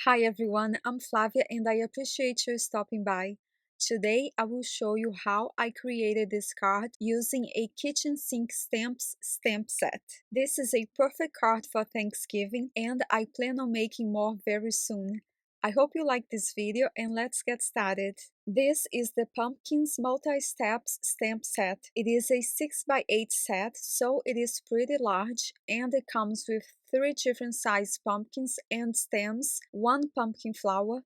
Hi everyone, I'm Flavia and I appreciate you stopping by. Today I will show you how I created this card using a kitchen sink stamps stamp set. This is a perfect card for Thanksgiving and I plan on making more very soon. I hope you like this video and let's get started. This is the Pumpkins Multi-Steps Stamp Set. It is a 6x8 set, so it is pretty large and it comes with 3 different size pumpkins and stems, 1 pumpkin flower,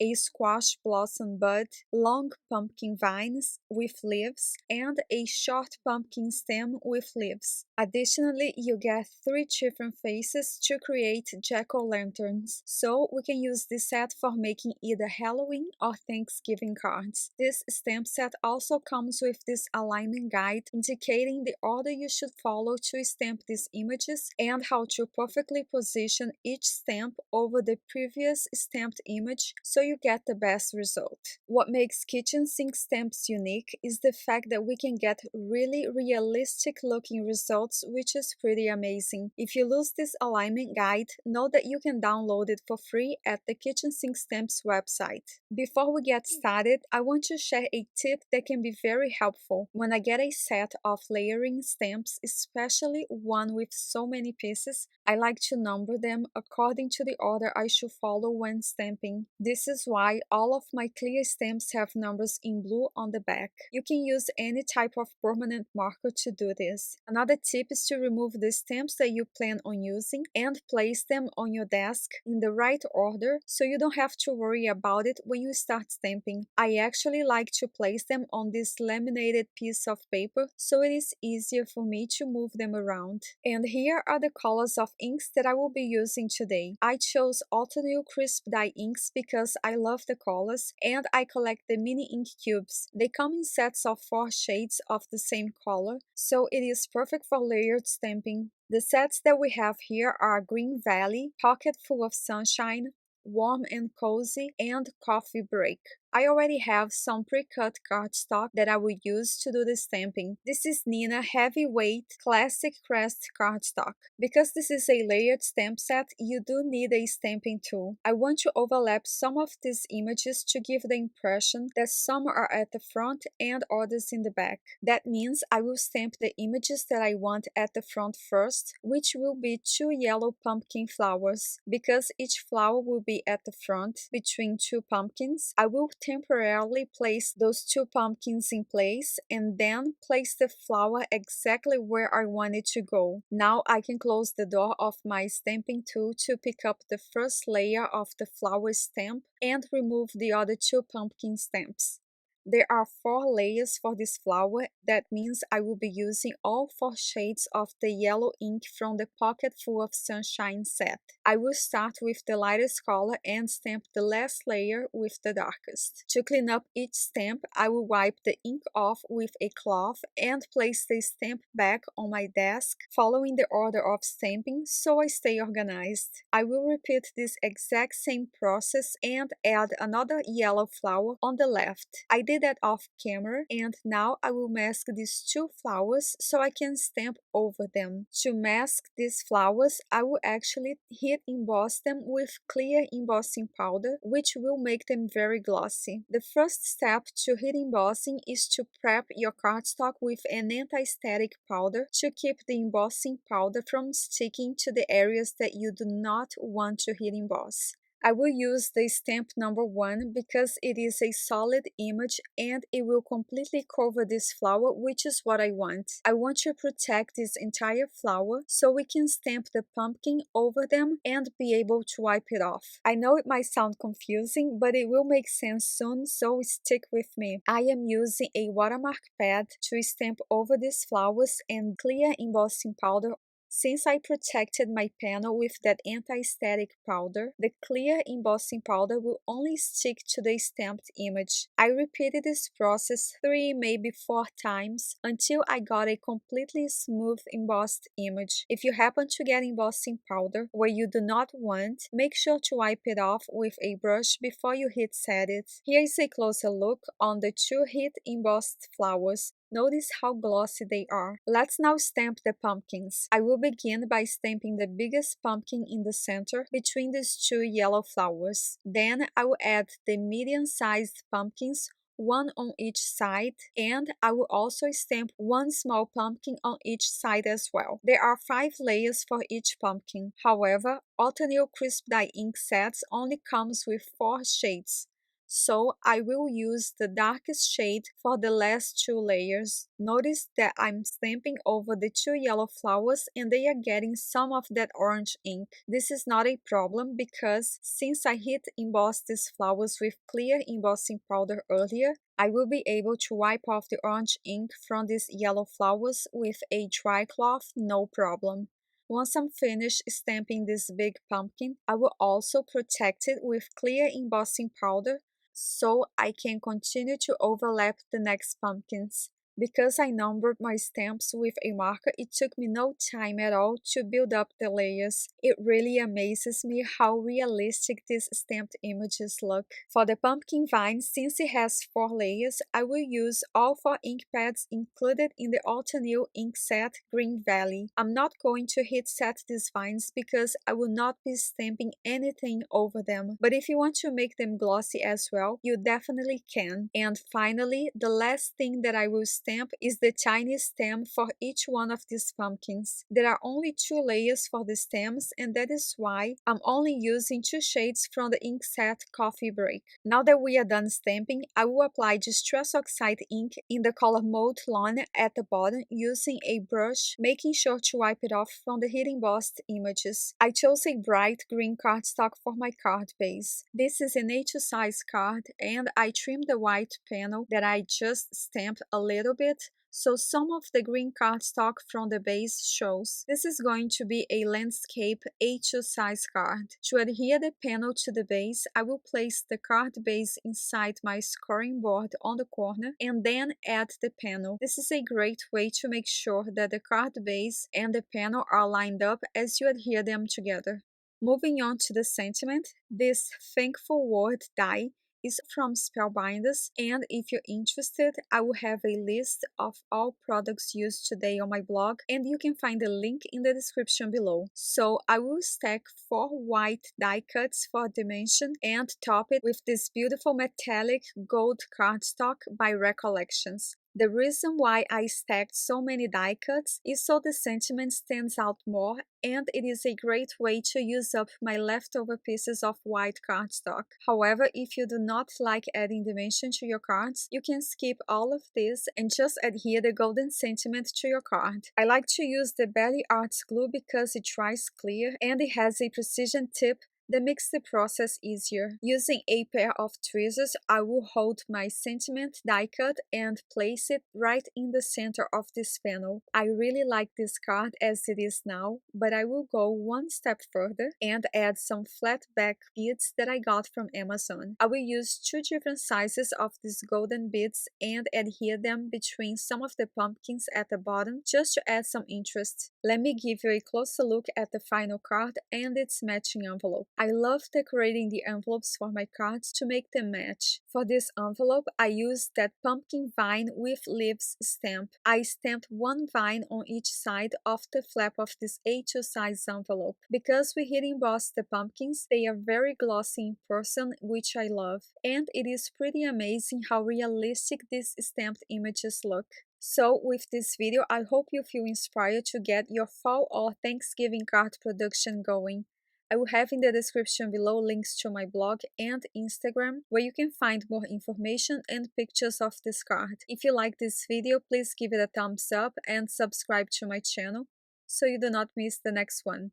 a squash blossom bud, long pumpkin vines with leaves, and a short pumpkin stem with leaves. Additionally, you get 3 different faces to create jack-o'-lanterns, so we can use this set for making either Halloween or Thanksgiving cards. This stamp set also comes with this alignment guide indicating the order you should follow to stamp these images and how to perfectly position each stamp over the previous stamped image so you get the best result. What makes kitchen sink stamps unique is the fact that we can get really realistic looking results, which is pretty amazing. If you lose this alignment guide, know that you can download it for free at the Kitchen Sink Stamps website. Before we get started, I want to share a tip that can be very helpful. When I get a set of layering stamps, especially one with so many pieces, I like to number them according to the order I should follow when stamping. This is why all of my clear stamps have numbers in blue on the back. You can use any type of permanent marker to do this. Another tip is to remove the stamps that you plan on using and place them on your desk in the right order so you don't have to worry about it when you start stamping. I actually like to place them on this laminated piece of paper so it is easier for me to move them around. And here are the colors of inks that I will be using today. I chose Autumnal Crisp Dye inks because I love the colors and I collect the mini ink cubes. They come in sets of 4 shades of the same color, so it is perfect for layered stamping. The sets that we have here are Green Valley, Pocket Full of Sunshine, Warm and Cozy, and Coffee Break. I already have some pre-cut cardstock that I will use to do the stamping. This is Nina Heavyweight Classic Crest cardstock. Because this is a layered stamp set, you do need a stamping tool. I want to overlap some of these images to give the impression that some are at the front and others in the back. That means I will stamp the images that I want at the front first, which will be 2 yellow pumpkin flowers. Because each flower will be at the front between 2 pumpkins, I will temporarily place those 2 pumpkins in place and then place the flower exactly where I want it to go. Now I can close the door of my stamping tool to pick up the first layer of the flower stamp and remove the other 2 pumpkin stamps. There are 4 layers for this flower. That means I will be using all 4 shades of the yellow ink from the Pocket Full of Sunshine set. I will start with the lightest color and stamp the last layer with the darkest. To clean up each stamp, I will wipe the ink off with a cloth and place the stamp back on my desk, following the order of stamping so I stay organized. I will repeat this exact same process and add another yellow flower on the left. I did that off camera and now I will mask these 2 flowers so I can stamp over them. To mask these flowers, I will actually heat emboss them with clear embossing powder, which will make them very glossy. The first step to heat embossing is to prep your cardstock with an anti-static powder to keep the embossing powder from sticking to the areas that you do not want to heat emboss. I will use the stamp number 1 because it is a solid image and it will completely cover this flower, which is what I want. I want to protect this entire flower so we can stamp the pumpkin over them and be able to wipe it off. I know it might sound confusing, but it will make sense soon, so stick with me. I am using a watermark pad to stamp over these flowers and clear embossing powder. Since I protected my panel with that anti-static powder, the clear embossing powder will only stick to the stamped image. I repeated this process 3, maybe 4 times until I got a completely smooth embossed image. If you happen to get embossing powder where you do not want, make sure to wipe it off with a brush before you heat set it. Here is a closer look on the 2 heat embossed flowers. Notice how glossy they are. Let's now stamp the pumpkins. I will begin by stamping the biggest pumpkin in the center between these two yellow flowers. Then I will add the medium-sized pumpkins, one on each side, and I will also stamp one small pumpkin on each side as well. There are 5 layers for each pumpkin. However, Autumnal Crisp Dye ink sets only comes with 4 shades, so I will use the darkest shade for the last 2 layers. Notice that I'm stamping over the 2 yellow flowers and they are getting some of that orange ink. This is not a problem because since I heat embossed these flowers with clear embossing powder earlier, I will be able to wipe off the orange ink from these yellow flowers with a dry cloth, no problem. Once I'm finished stamping this big pumpkin, I will also protect it with clear embossing powder so I can continue to overlap the next pumpkins. Because I numbered my stamps with a marker, it took me no time at all to build up the layers. It really amazes me how realistic these stamped images look. For the pumpkin vine, since it has 4 layers, I will use all 4 ink pads included in the Autumnal ink set Green Valley. I'm not going to heat set these vines because I will not be stamping anything over them, but if you want to make them glossy as well, you definitely can. And finally, the last thing that I will stamp is the tiny stem for each one of these pumpkins. There are only 2 layers for the stems, and that is why I'm only using 2 shades from the ink set Coffee Break. Now that we are done stamping, I will apply Distress Oxide ink in the color Mold Lawn at the bottom using a brush, making sure to wipe it off from the heat embossed images. I chose a bright green cardstock for my card base. This is an A2 size card, and I trimmed the white panel that I just stamped a little bit, so some of the green cardstock from the base shows. This is going to be a landscape A2 size card. To adhere the panel to the base, I will place the card base inside my scoring board on the corner and then add the panel. This is a great way to make sure that the card base and the panel are lined up as you adhere them together. Moving on to the sentiment, this thankful word die is from Spellbinders, and if you're interested, I will have a list of all products used today on my blog, and you can find the link in the description below. So I will stack 4 white die cuts for dimension and top it with this beautiful metallic gold cardstock by Recollections. The reason why I stacked so many die cuts is so the sentiment stands out more, and it is a great way to use up my leftover pieces of white cardstock. However, if you do not like adding dimension to your cards, you can skip all of this and just adhere the golden sentiment to your card. I like to use the Belly Arts glue because it dries clear and it has a precision tip that makes the process easier. Using a pair of tweezers, I will hold my sentiment die cut and place it right in the center of this panel. I really like this card as it is now, but I will go one step further and add some flat back beads that I got from Amazon. I will use 2 different sizes of these golden beads and adhere them between some of the pumpkins at the bottom just to add some interest. Let me give you a closer look at the final card and its matching envelope. I love decorating the envelopes for my cards to make them match. For this envelope, I used that pumpkin vine with leaves stamp. I stamped 1 vine on each side of the flap of this A2 size envelope. Because we heat embossed the pumpkins, they are very glossy in person, which I love. And it is pretty amazing how realistic these stamped images look. So with this video, I hope you feel inspired to get your fall or Thanksgiving card production going. I will have in the description below links to my blog and Instagram where you can find more information and pictures of this card. If you like this video, please give it a thumbs up and subscribe to my channel so you do not miss the next one.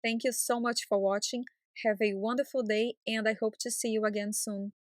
Thank you so much for watching, have a wonderful day, and I hope to see you again soon.